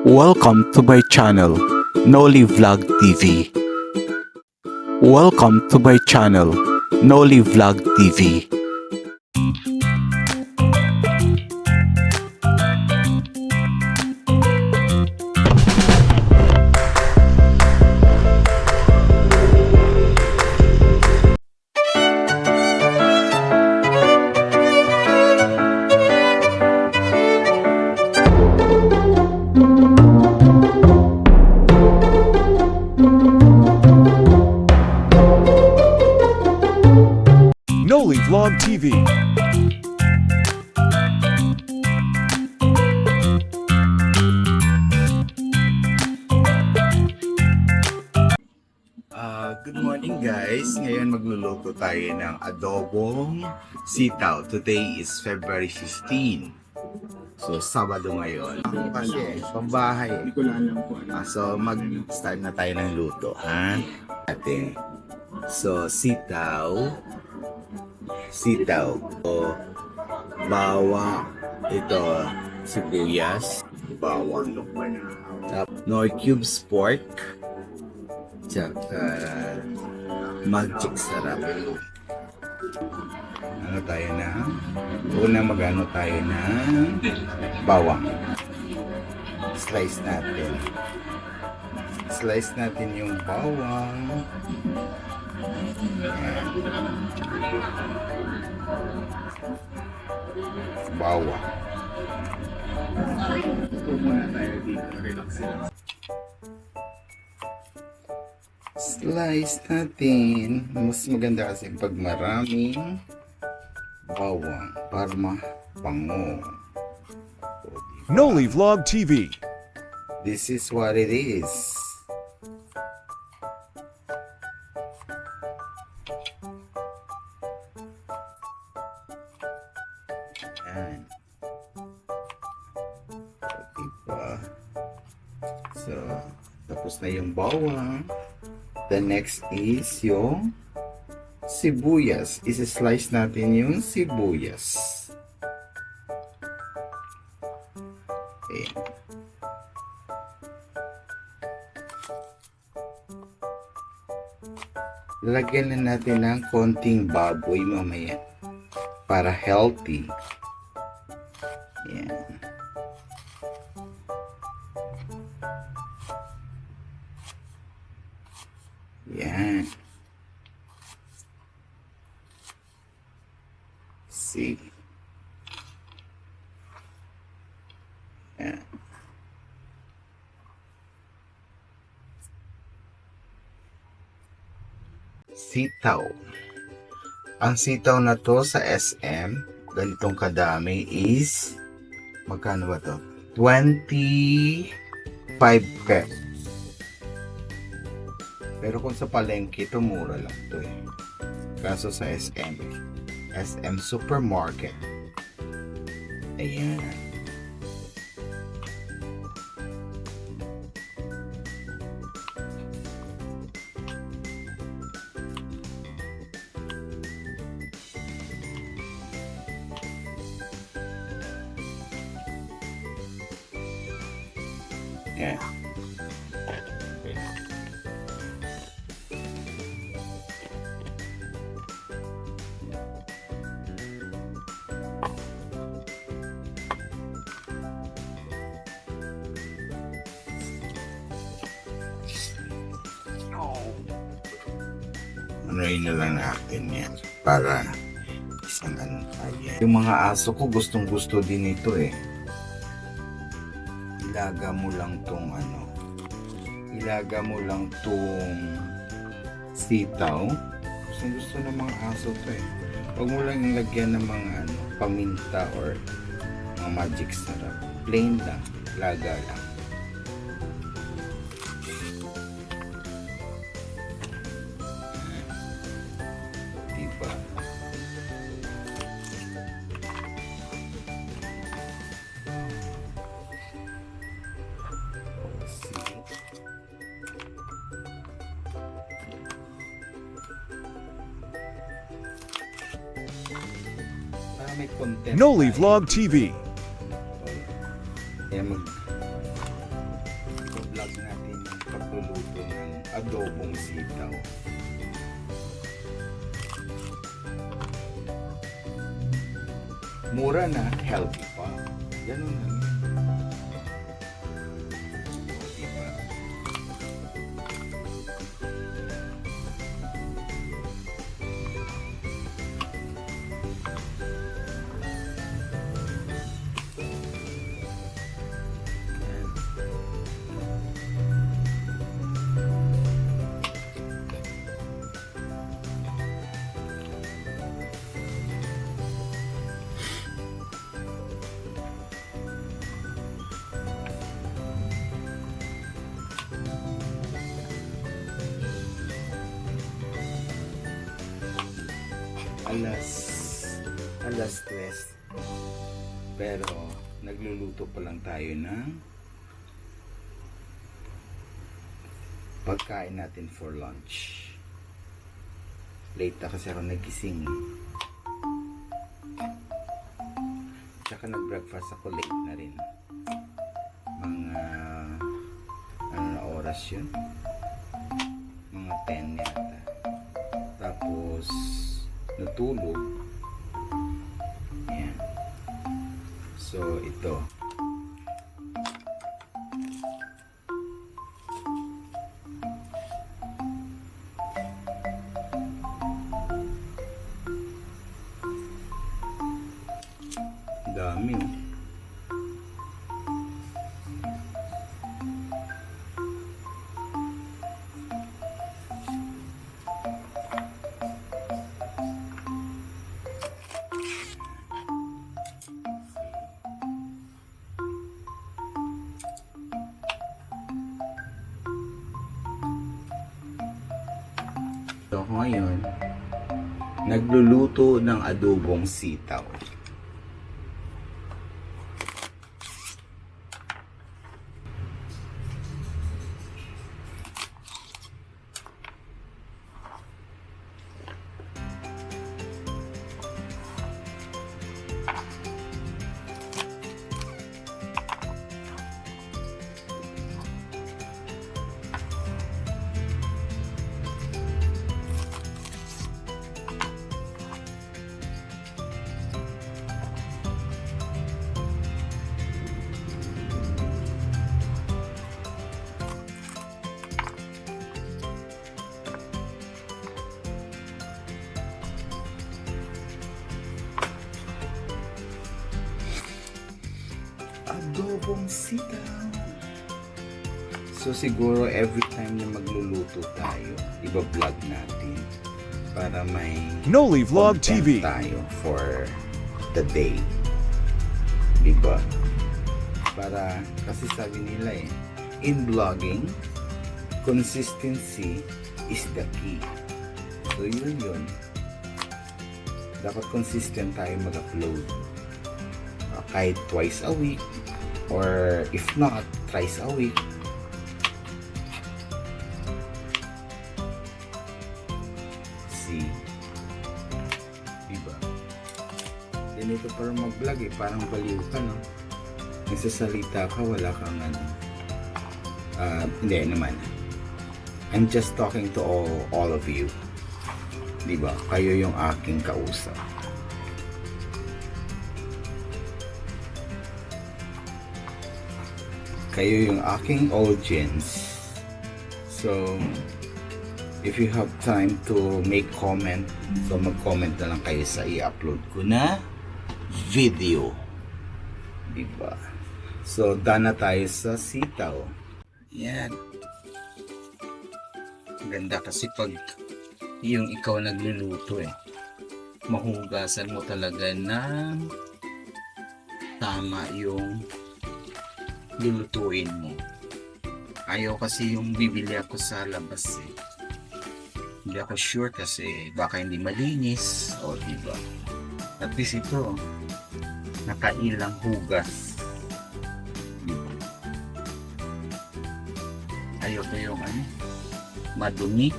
Welcome to my channel, Noli Vlog TV. Welcome to my channel, Noli Vlog TV. Noli Vlog TV. Good morning guys! Ngayon magluluto tayo ng adobong sitaw. Today is February 15. So, Sabado ngayon. Kasi, pambahay. Hindi ko na alam kung ano. So, mag-start na tayo ng luto, ha? Ate. So, sitaw. O, bawang. Ito, sibuyas. Bawang. Nor cubes pork. Tsaka magic sarap. Ano tayo na? Una magano tayo na bawang. Slice natin. Slice natin yung bawang. Ayan. Bawang. Ito muna tayo dito. Relax lang. Slice natin. Mas maganda kasi pag maraming bawang para mabango. Noli Vlog TV. This is what it is. Ayan. Diba? So, tapos na yung bawang. The next is yung sibuyas. Isi-slice natin yung sibuyas. Ayan. Lagyan na natin ng konting baboy mamaya para healthy. Ayan. Yan. See. Yan. Sitaw. Ang sitaw na to sa SM, ganitong kadami is, magkano ba to? 25 pesos. Pero kung sa palengke, ito mura lang to eh. Kaso sa SM Supermarket. Ayan. Ayan. Anuin na lang natin yan para isang ano tayo. Yung mga aso ko gustong gusto din ito eh. Ilaga mo lang tong ano. Ilaga mo lang tong sitaw. Gustong gusto ng mga aso to eh. Huwag mo lang ilagyan ng mga ano, paminta or mga magic sarap. Plain lang. Laga lang. Diba? Para may content Noli tayo. Vlog TV. Kaya magluluto ng adobong sitaw. Mura na, healthy pa. Ganun lang yun. O, diba? alas 3. Pero nagluluto pa lang tayo ng pagkain natin for lunch. Late na kasi ako nagising. Tsaka nag-breakfast ako, late na rin. Mga ano na oras yun? Mga 10 yata. Tapos natulog. Ayan. So ito. Dami oh. So ako ngayon, nagluluto ng adobong sitaw. Adobong sitaw. So siguro every time na magluluto tayo, iba-vlog natin para may Noli Vlog content TV. tayo for the day. Diba? Para, kasi sabi nila in vlogging, consistency is the key. So yun. Dapat consistent tayo mag-upload. Kahit twice a week, or if not, thrice a week. See? Diba? Ganito para mag-vlog parang baliw ka, no? Nagsasalita ka, wala kang ano. Hindi naman. I'm just talking to all of you. Diba? Kayo yung aking kausap. Kayo yung aking audience. So, if you have time to make comment, so mag-comment na lang kayo sa i-upload ko na video. Diba? So, dana tayo sa sitaw. Yan. Ganda kasi pag yung ikaw nagluluto mahugasan mo talaga ng tama yung lulutuin mo. Ayaw kasi yung bibili ako sa labas Hindi ako sure kasi baka hindi malinis o diba. At least ito nakailang hugas. Diba? Ayaw ko yung madumi.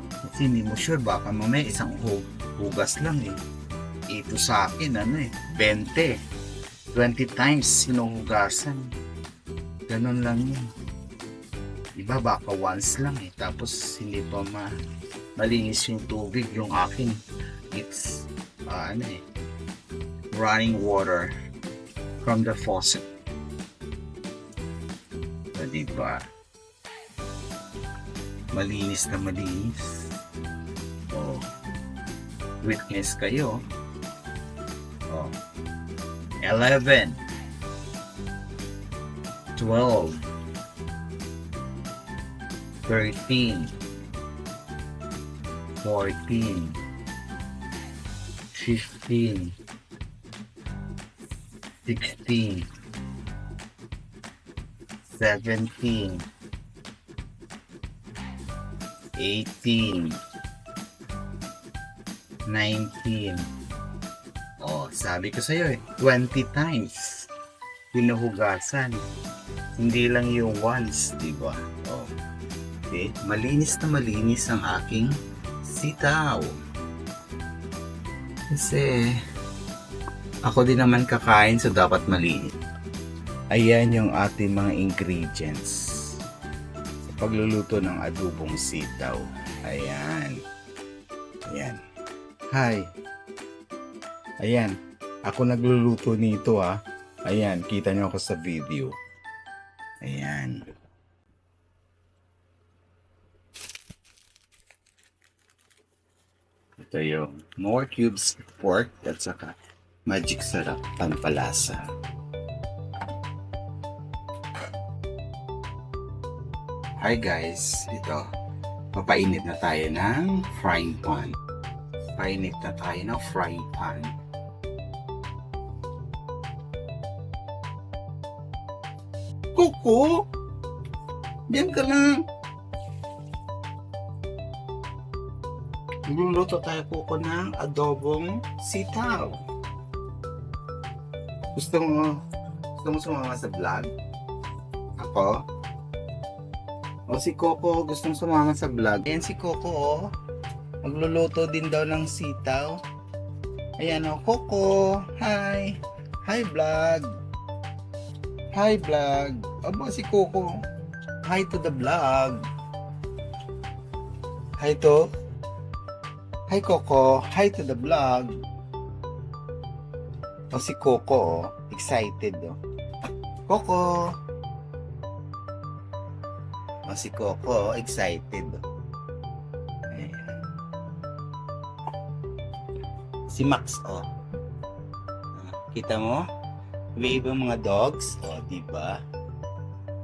Kasi hindi mo sure baka mamaya isang hugas lang Ito sa akin 20 times sinuhugasan. Ganun lang yun. Iba baka once lang eh. Tapos hindi pa malinis yung tubig. Yung akin, it's running water from the faucet. So, diba? Malinis na malinis. Oh. Witness kayo. Oh. 11 12 13 14 15 16 17 18 19. Oh, sabi ko sa'yo eh, 20 times hinuhugasan. Hindi lang yung once, di ba? Oh. Okay, malinis na malinis ang aking sitaw. Kasi ako din naman kakain, so dapat malinis. Ayan yung ating mga ingredients sa pagluluto ng adobong sitaw. Ayan. Ayan. Hi. Ayan. Ako nagluluto nito ah. Ayan. Kita nyo ako sa video. Ayan. Ito yung more cubes pork at saka magic sarap pampalasa. Hi guys. Ito. Papainit na tayo ng frying pan. Painit na tayo ng frying pan. Kuko! Diyan ka lang. Magluluto tayo kuko ng adobong sitaw. Gusto mo sumama sa vlog? Ako? O si Coco gustong sumama sa vlog? Ayan si Coco oh. Magluluto din daw ng sitaw. Ayan o, Coco. Hi. Hi vlog. Hi vlog. Aba si Coco. Hi to the vlog. Hi to. Hi Coco. Hi to the vlog. O si Coco oh. Excited oh. Coco. O si Coco excited oh. Si Max, oh. Kita mo? Wave ang mga dogs, oh, di ba?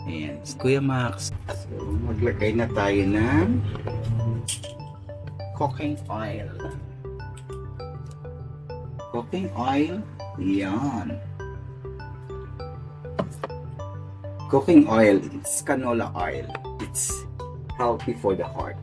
Ayan, si Kuya Max. So, maglagay na tayo ng cooking oil. Cooking oil, yan. Cooking oil, it's canola oil. It's healthy for the heart.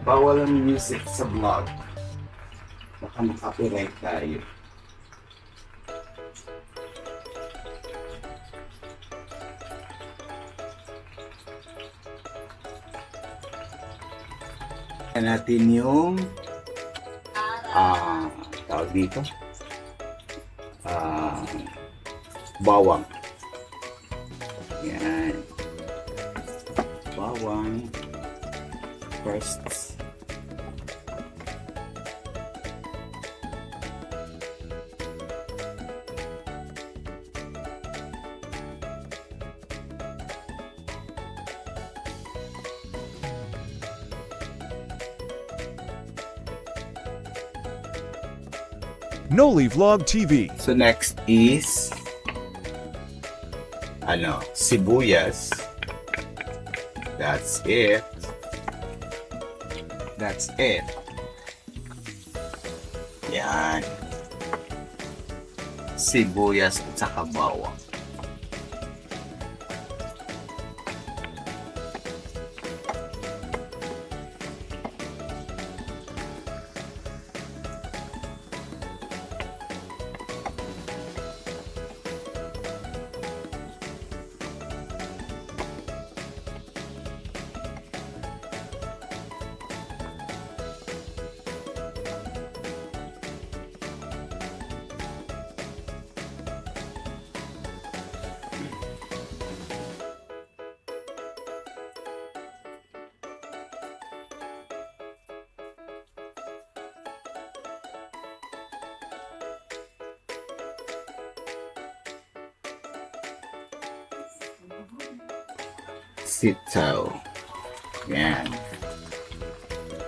Bawal ang music sa vlog. Baka makapiright tayo. Natin yung tawag dito bawang. Yan. Bawang first. Noli Vlog TV. So next is sibuyas. That's it. That's it. Yan. sibuyas at saka bawang. Sitaw. Yan.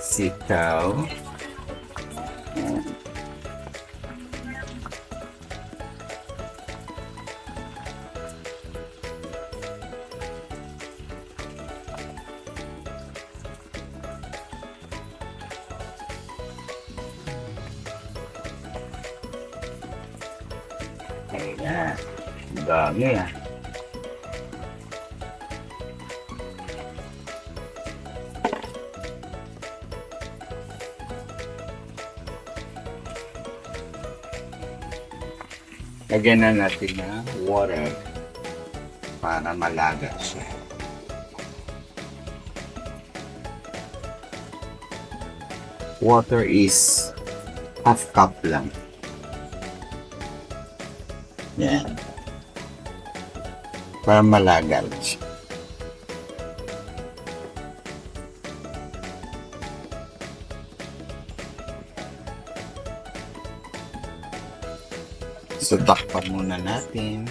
Sitaw. Yan. Ayan. Ang dami ah. Lagyan na natin ng water para malaga siya. Water is half cup lang. Yan. Para malaga siya. So, takpan muna natin.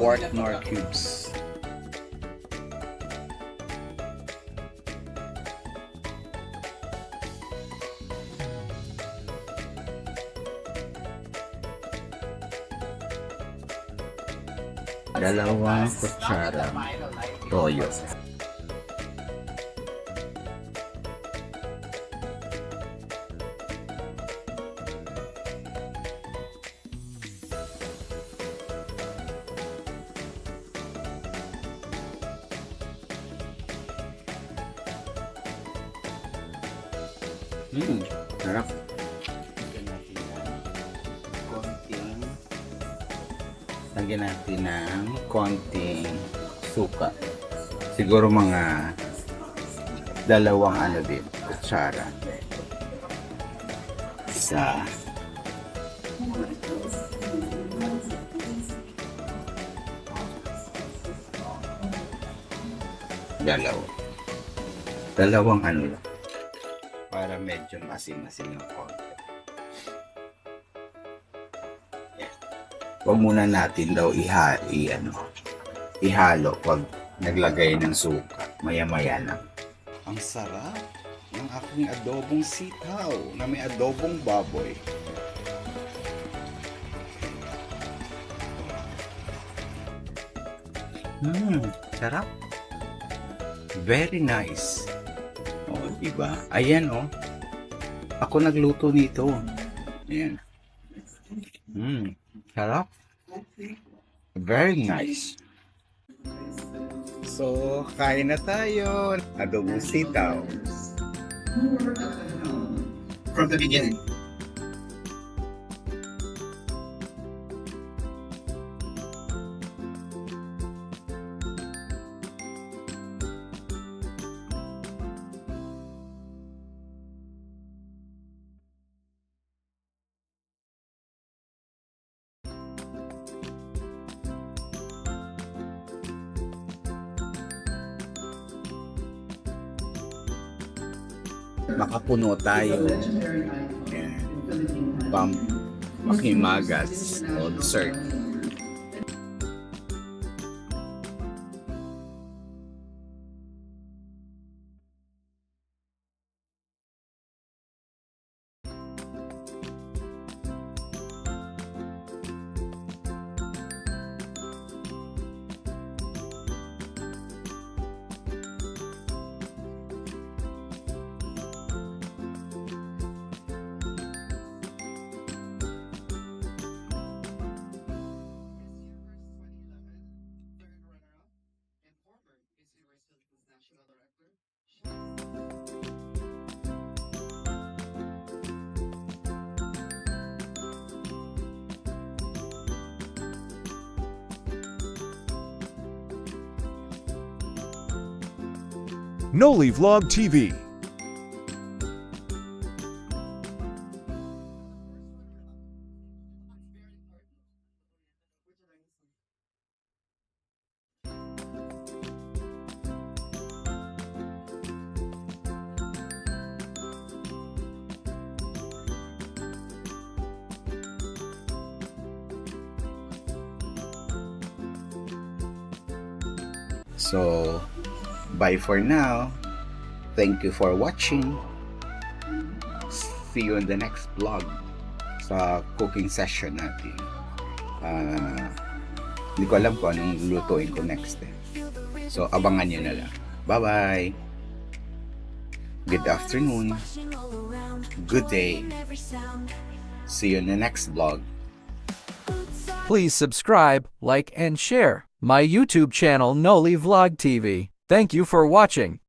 Pork nor cubes. Dalawang kutsara toyo. Sarap. Lagyan natin ng konting suka. Siguro mga dalawang din, kutsara. Isa. Dalawang lang. Para medyo masin-masin yung konti. Huwag muna natin daw ihalo pag naglagay ng suka. Maya-maya lang. Ang sarap ng aking adobong sitaw na may adobong baboy. Sarap. Very nice. Oh, diba? Ayan, oh. Ako nagluto nito. Ayan. Sarap. Very nice. So, kain na tayo. Adobong sitaw. From the beginning. makapuno tayo. Yan. Panghimagas o dessert. Noli Vlog TV. So, bye for now. Thank you for watching. See you in the next vlog sa cooking session natin. Hindi ko alam kung anong lutuin ko next. So, abangan nyo na lang. Bye-bye! Good afternoon. Good day. See you in the next vlog. Please subscribe, like, and share my YouTube channel Noli Vlog TV. Thank you for watching.